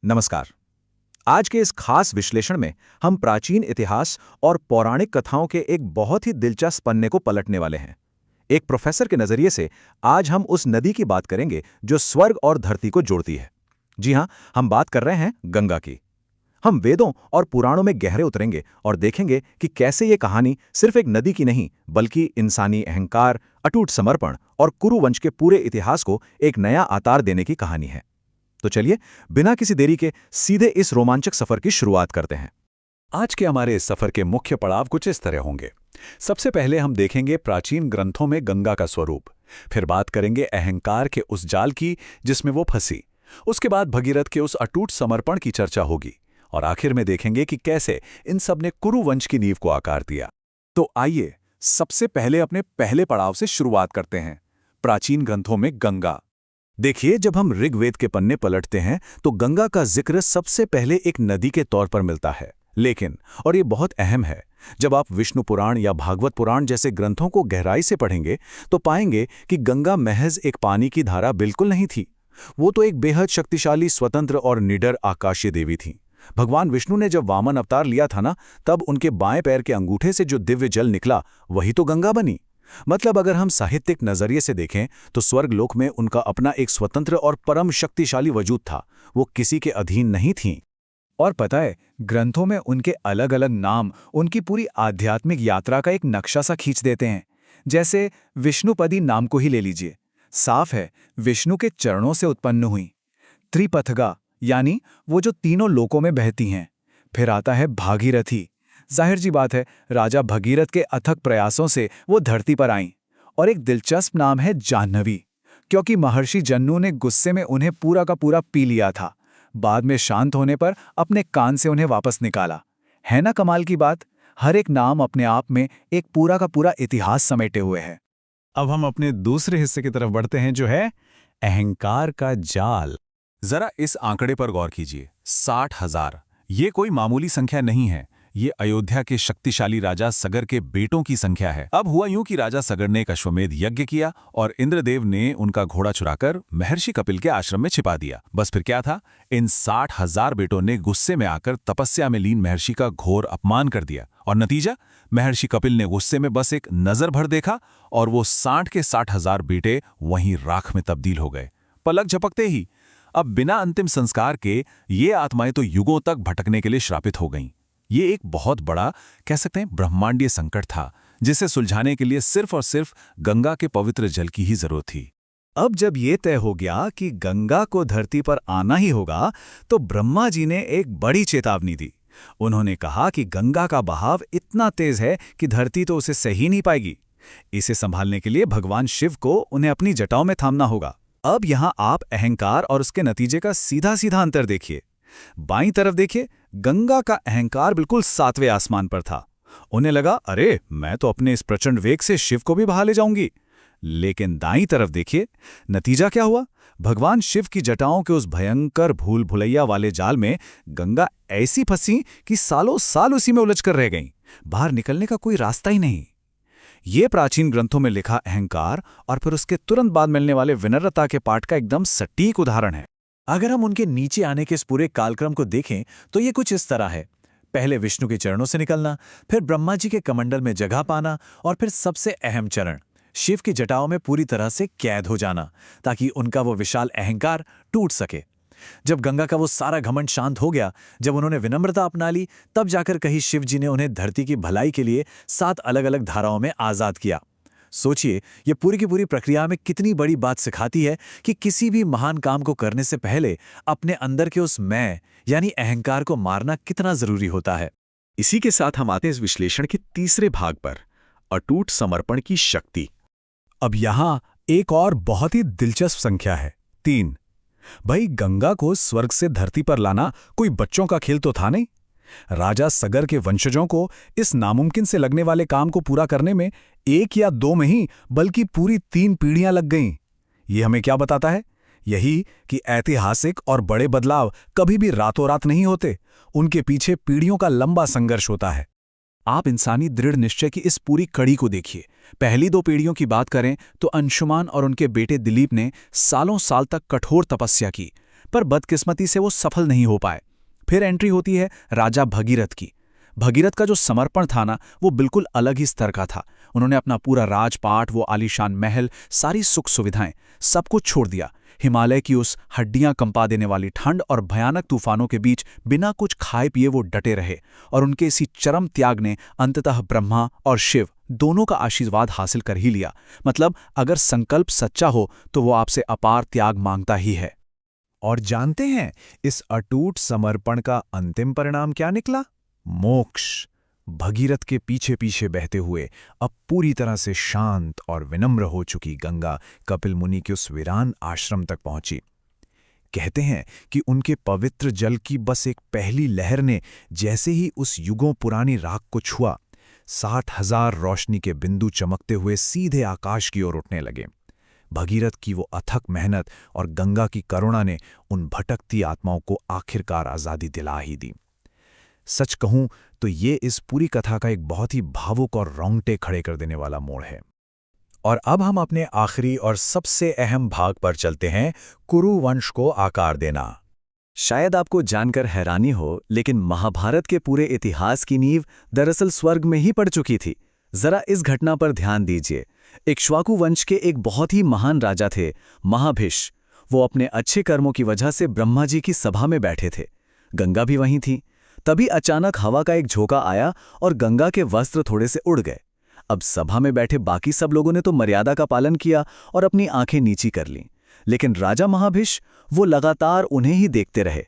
नमस्कार। आज के इस खास विश्लेषण में हम प्राचीन इतिहास और पौराणिक कथाओं के एक बहुत ही दिलचस्प पन्ने को पलटने वाले हैं। एक प्रोफेसर के नजरिए से आज हम उस नदी की बात करेंगे जो स्वर्ग और धरती को जोड़ती है। जी हां, हम बात कर रहे हैं गंगा की। हम वेदों और पुराणों में गहरे उतरेंगे और देखेंगे कि कैसे ये कहानी सिर्फ एक नदी की नहीं, बल्कि इंसानी अहंकार, अटूट समर्पण और कुरु वंश के पूरे इतिहास को एक नया आकार देने की कहानी है। तो चलिए, बिना किसी देरी के सीधे इस रोमांचक सफर की शुरुआत करते हैं। आज के हमारे इस सफर के मुख्य पड़ाव कुछ इस तरह होंगे। सबसे पहले हम देखेंगे प्राचीन ग्रंथों में गंगा का स्वरूप। फिर बात करेंगे अहंकार के उस जाल की जिसमें वो फंसी। उसके बाद भगीरथ के उस अटूट समर्पण की चर्चा होगी। और आखिर में देखेंगे कि कैसे इन सब ने कुरु वंश की नींव को आकार दिया। तो आइए सबसे पहले अपने पहले पड़ाव से शुरुआत करते हैं, प्राचीन ग्रंथों में गंगा। देखिए, जब हम ऋग्वेद के पन्ने पलटते हैं तो गंगा का जिक्र सबसे पहले एक नदी के तौर पर मिलता है। लेकिन, और ये बहुत अहम है, जब आप विष्णु पुराण या भागवत पुराण जैसे ग्रंथों को गहराई से पढ़ेंगे तो पाएंगे कि गंगा महज एक पानी की धारा बिल्कुल नहीं थी। वो तो एक बेहद शक्तिशाली, स्वतंत्र और निडर आकाशीय देवी थी। भगवान विष्णु ने जब वामन अवतार लिया था ना, तब उनके बाएं पैर के अंगूठे से जो दिव्य जल निकला वही तो गंगा बनी। मतलब अगर हम साहित्यिक नजरिए से देखें तो स्वर्गलोक में उनका अपना एक स्वतंत्र और परम शक्तिशाली वजूद था। वो किसी के अधीन नहीं थीं। और पता है, ग्रंथों में उनके अलग अलग नाम उनकी पूरी आध्यात्मिक यात्रा का एक नक्शा सा खींच देते हैं। जैसे विष्णुपदी नाम को ही ले लीजिए, साफ है विष्णु के चरणों से उत्पन्न हुई। त्रिपथगा यानी वो जो तीनों लोकों में बहती हैं। फिर आता है भागीरथी, जाहिर जी बात है राजा भगीरथ के अथक प्रयासों से वो धरती पर आईं। और एक दिलचस्प नाम है जाह्नवी, क्योंकि महर्षि जन्नू ने गुस्से में उन्हें पूरा का पूरा पी लिया था। बाद में शांत होने पर अपने कान से उन्हें वापस निकाला। है ना कमाल की बात? हर एक नाम अपने आप में एक पूरा का पूरा इतिहास समेटे हुए है। अब हम अपने दूसरे हिस्से की तरफ बढ़ते हैं, जो है अहंकार का जाल। जरा इस आंकड़े पर गौर कीजिए, 60,000। ये कोई मामूली संख्या नहीं है। ये अयोध्या के शक्तिशाली राजा सगर के बेटों की संख्या है। अब हुआ यूं कि राजा सगर ने एक अश्वमेध यज्ञ किया और इंद्रदेव ने उनका घोड़ा चुराकर महर्षि कपिल के आश्रम में छिपा दिया। बस फिर क्या था, इन 60,000 बेटों ने गुस्से में आकर तपस्या में लीन महर्षि का घोर अपमान कर दिया। और नतीजा, महर्षि कपिल ने गुस्से में बस एक नजर भर देखा और वो 60 के 60,000 बेटे वहीं राख में तब्दील हो गए, पलक झपकते ही। अब बिना अंतिम संस्कार के ये आत्माएं तो युगों तक भटकने के लिए श्रापित हो गईं। ये एक बहुत बड़ा, कह सकते हैं, ब्रह्मांडीय संकट था, जिसे सुलझाने के लिए सिर्फ और सिर्फ गंगा के पवित्र जल की ही जरूरत थी। अब जब ये तय हो गया कि गंगा को धरती पर आना ही होगा, तो ब्रह्मा जी ने एक बड़ी चेतावनी दी। उन्होंने कहा कि गंगा का बहाव इतना तेज है कि धरती तो उसे सह ही नहीं पाएगी। इसे संभालने के लिए भगवान शिव को उन्हें अपनी जटाओं में थामना होगा। अब यहां आप अहंकार और उसके नतीजे का सीधा सीधा अंतर देखिए। बाईं तरफ देखिए, गंगा का अहंकार बिल्कुल 7वें आसमान पर था। उन्हें लगा, अरे मैं तो अपने इस प्रचंड वेग से शिव को भी बहा ले जाऊंगी। लेकिन दाईं तरफ देखिए, नतीजा क्या हुआ। भगवान शिव की जटाओं के उस भयंकर भूल भुलैया वाले जाल में गंगा ऐसी फंसी कि सालों साल उसी में उलझकर रह गईं। बाहर निकलने का कोई रास्ता ही नहीं। ये प्राचीन ग्रंथों में लिखा अहंकार और फिर उसके तुरंत बाद मिलने वाले विनम्रता के पाठ का एकदम सटीक उदाहरण है। अगर हम उनके नीचे आने के इस पूरे कालक्रम को देखें तो ये कुछ इस तरह है। पहले विष्णु के चरणों से निकलना, फिर ब्रह्मा जी के कमंडल में जगह पाना, और फिर सबसे अहम चरण, शिव की जटाओं में पूरी तरह से कैद हो जाना, ताकि उनका वो विशाल अहंकार टूट सके। जब गंगा का वो सारा घमंड शांत हो गया, जब उन्होंने विनम्रता अपना ली, तब जाकर कहीं शिव जी ने उन्हें धरती की भलाई के लिए 7 अलग अलग धाराओं में आजाद किया। सोचिए, ये पूरी की पूरी प्रक्रिया में कितनी बड़ी बात सिखाती है कि किसी भी महान काम को करने से पहले अपने अंदर के उस मैं यानी अहंकार को मारना कितना जरूरी होता है। इसी के साथ हम आते हैं इस विश्लेषण के तीसरे भाग पर, अटूट समर्पण की शक्ति। अब यहां एक और बहुत ही दिलचस्प संख्या है, 3। भाई, गंगा को स्वर्ग से धरती पर लाना कोई बच्चों का खेल तो था नहीं। राजा सगर के वंशजों को इस नामुमकिन से लगने वाले काम को पूरा करने में 1 या 2 में ही बल्कि पूरी 3 पीढ़ियां लग गईं। ये हमें क्या बताता है? यही कि ऐतिहासिक और बड़े बदलाव कभी भी रातों रात नहीं होते। उनके पीछे पीढ़ियों का लंबा संघर्ष होता है। आप इंसानी दृढ़ निश्चय की इस पूरी कड़ी को देखिए। पहली 2 पीढ़ियों की बात करें तो अंशुमान और उनके बेटे दिलीप ने सालों साल तक कठोर तपस्या की, पर बदकिस्मती से वो सफल नहीं हो पाए। फिर एंट्री होती है राजा भगीरथ की। भगीरथ का जो समर्पण था ना, वो बिल्कुल अलग ही स्तर का था। उन्होंने अपना पूरा राजपाट, वो आलीशान महल, सारी सुख सुविधाएं, सब कुछ छोड़ दिया। हिमालय की उस हड्डियां कंपा देने वाली ठंड और भयानक तूफानों के बीच बिना कुछ खाए पिए वो डटे रहे, और उनके इसी चरम त्याग ने अंततः ब्रह्मा और शिव दोनों का आशीर्वाद हासिल कर ही लिया। मतलब अगर संकल्प सच्चा हो तो वो आपसे अपार त्याग मांगता ही है। और जानते हैं इस अटूट समर्पण का अंतिम परिणाम क्या निकला? मोक्ष। भगीरथ के पीछे पीछे बहते हुए अब पूरी तरह से शांत और विनम्र हो चुकी गंगा कपिल मुनि के उस वीरान आश्रम तक पहुंची। कहते हैं कि उनके पवित्र जल की बस एक पहली लहर ने जैसे ही उस युगों पुरानी राख को छुआ, 60,000 रोशनी के बिंदु चमकते हुए सीधे आकाश की ओर उठने लगे। भगीरथ की वो अथक मेहनत और गंगा की करुणा ने उन भटकती आत्माओं को आखिरकार आज़ादी दिला ही दी। सच कहूं तो ये इस पूरी कथा का एक बहुत ही भावुक और रोंगटे खड़े कर देने वाला मोड़ है। और अब हम अपने आखिरी और सबसे अहम भाग पर चलते हैं, कुरु वंश को आकार देना। शायद आपको जानकर हैरानी हो, लेकिन महाभारत के पूरे इतिहास की नींव दरअसल स्वर्ग में ही पड़ चुकी थी। जरा इस घटना पर ध्यान दीजिए। इक्ष्वाकु वंश के एक बहुत ही महान राजा थे, महाभिष। वो अपने अच्छे कर्मों की वजह से ब्रह्मा जी की सभा में बैठे थे। गंगा भी वहीं थी। तभी अचानक हवा का एक झोंका आया और गंगा के वस्त्र थोड़े से उड़ गए। अब सभा में बैठे बाकी सब लोगों ने तो मर्यादा का पालन किया और अपनी आंखें नीची कर लीं, लेकिन राजा महाभिष वो लगातार उन्हें ही देखते रहे।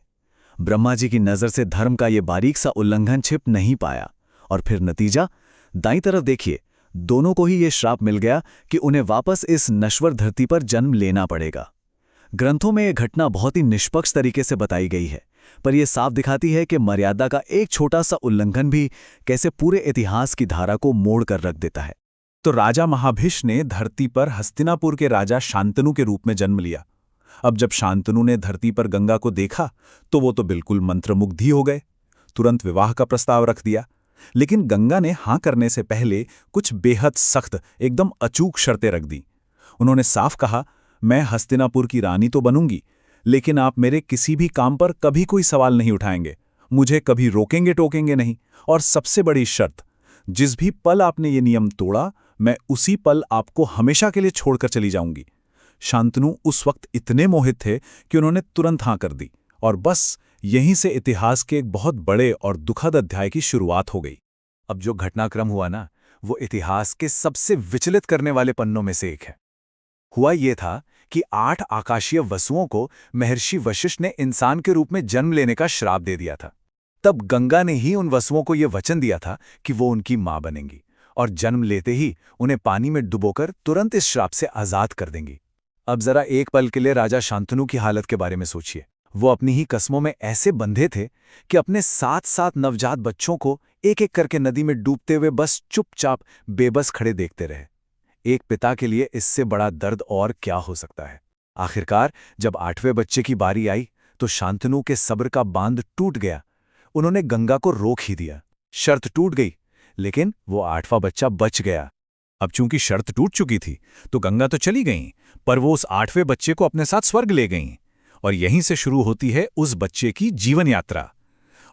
ब्रह्मा जी की नज़र से धर्म का ये बारीक सा उल्लंघन छिप नहीं पाया, और फिर नतीजा, दाईं तरफ देखिए, दोनों को ही ये श्राप मिल गया कि उन्हें वापस इस नश्वर धरती पर जन्म लेना पड़ेगा। ग्रंथों में यह घटना बहुत ही निष्पक्ष तरीके से बताई गई है, पर यह साफ दिखाती है कि मर्यादा का एक छोटा सा उल्लंघन भी कैसे पूरे इतिहास की धारा को मोड़ कर रख देता है। तो राजा महाभिष ने धरती पर हस्तिनापुर के राजा शांतनु के रूप में जन्म लिया। अब जब शांतनु ने धरती पर गंगा को देखा तो वो तो बिल्कुल मंत्रमुग्ध ही हो गए। तुरंत विवाह का प्रस्ताव रख दिया, लेकिन गंगा ने हां करने से पहले कुछ बेहद सख्त, एकदम अचूक शर्तें रख दी। उन्होंने साफ कहा, मैं हस्तिनापुर की रानी तो बनूंगी, लेकिन आप मेरे किसी भी काम पर कभी कोई सवाल नहीं उठाएंगे, मुझे कभी रोकेंगे टोकेंगे नहीं, और सबसे बड़ी शर्त, जिस भी पल आपने ये नियम तोड़ा, मैं उसी पल आपको हमेशा के लिए छोड़कर चली जाऊंगी। शांतनु उस वक्त इतने मोहित थे कि उन्होंने तुरंत हां कर दी, और बस यहीं से इतिहास के एक बहुत बड़े और दुखद अध्याय की शुरुआत हो गई। अब जो घटनाक्रम हुआ ना, वो इतिहास के सबसे विचलित करने वाले पन्नों में से एक है। हुआ ये था कि 8 आकाशीय वसुओं को महर्षि वशिष्ठ ने इंसान के रूप में जन्म लेने का श्राप दे दिया था। तब गंगा ने ही उन वसुओं को यह वचन दिया था कि वो उनकी मां बनेंगी, और जन्म लेते ही उन्हें पानी में डुबोकर तुरंत इस श्राप से आजाद कर देंगी। अब जरा एक पल के लिए राजा शांतनु की हालत के बारे में सोचिए। वो अपनी ही कस्मों में ऐसे बंधे थे कि अपने 7 नवजात बच्चों को एक एक करके नदी में डूबते हुए बस चुपचाप बेबस खड़े देखते रहे। एक पिता के लिए इससे बड़ा दर्द और क्या हो सकता है। आखिरकार जब 8वें बच्चे की बारी आई तो शांतनु के सब्र का बांध टूट गया। उन्होंने गंगा को रोक ही दिया। शर्त टूट गई, लेकिन वो 8वां बच्चा बच गया। अब चूंकि शर्त टूट चुकी थी तो गंगा तो चली गईं, पर वो उस 8वें बच्चे को अपने साथ स्वर्ग ले गईं, और यहीं से शुरू होती है उस बच्चे की जीवन यात्रा।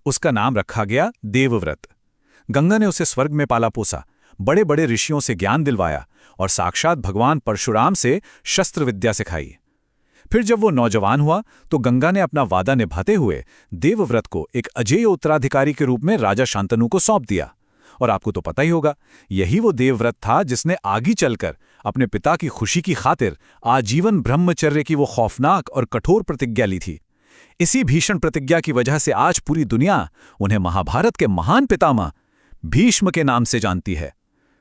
उसका नाम रखा गया देवव्रत। गंगा ने उसे स्वर्ग में पाला पोसा, बड़े बड़े ऋषियों से ज्ञान दिलवाया और साक्षात भगवान परशुराम से शस्त्र विद्या सिखाई। फिर जब वो नौजवान हुआ तो गंगा ने अपना वादा निभाते हुए देवव्रत को एक अजेय उत्तराधिकारी के रूप में राजा शांतनु को सौंप दिया। और आपको तो पता ही होगा, यही वो देवव्रत था जिसने आगे चलकर अपने पिता की खुशी की खातिर आजीवन ब्रह्मचर्य की वो खौफनाक और कठोर प्रतिज्ञा ली थी। इसी भीषण प्रतिज्ञा की वजह से आज पूरी दुनिया उन्हें महाभारत के महान पितामह भीष्म के नाम से जानती है।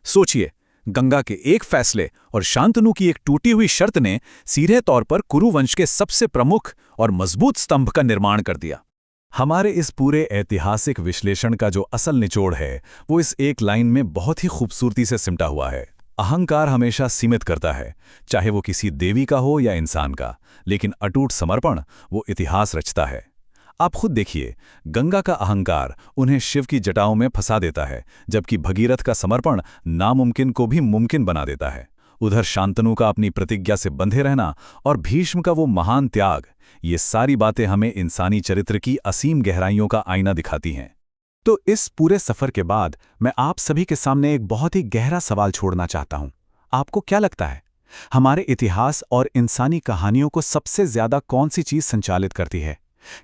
सोचिए, गंगा के एक फैसले और शांतनु की एक टूटी हुई शर्त ने सीधे तौर पर कुरु वंश के सबसे प्रमुख और मजबूत स्तंभ का निर्माण कर दिया। हमारे इस पूरे ऐतिहासिक विश्लेषण का जो असल निचोड़ है वो इस एक लाइन में बहुत ही खूबसूरती से सिमटा हुआ है। अहंकार हमेशा सीमित करता है, चाहे वो किसी देवी का हो या इंसान का, लेकिन अटूट समर्पण वो इतिहास रचता है। आप खुद देखिए, गंगा का अहंकार उन्हें शिव की जटाओं में फंसा देता है, जबकि भगीरथ का समर्पण नामुमकिन को भी मुमकिन बना देता है। उधर शांतनु का अपनी प्रतिज्ञा से बंधे रहना और भीष्म का वो महान त्याग, ये सारी बातें हमें इंसानी चरित्र की असीम गहराइयों का आईना दिखाती हैं। तो इस पूरे सफर के बाद मैं आप सभी के सामने एक बहुत ही गहरा सवाल छोड़ना चाहता हूं। आपको क्या लगता है, हमारे इतिहास और इंसानी कहानियों को सबसे ज्यादा कौन सी चीज संचालित करती है?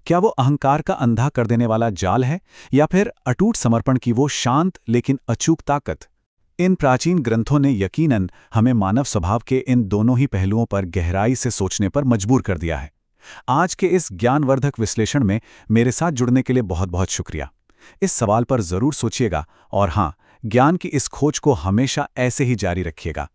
क्या वो अहंकार का अंधा कर देने वाला जाल है, या फिर अटूट समर्पण की वो शांत लेकिन अचूक ताकत? इन प्राचीन ग्रंथों ने यकीनन हमें मानव स्वभाव के इन दोनों ही पहलुओं पर गहराई से सोचने पर मजबूर कर दिया है। आज के इस ज्ञानवर्धक विश्लेषण में मेरे साथ जुड़ने के लिए बहुत बहुत शुक्रिया। इस सवाल पर जरूर सोचिएगा और हाँ, ज्ञान की इस खोज को हमेशा ऐसे ही जारी रखिएगा।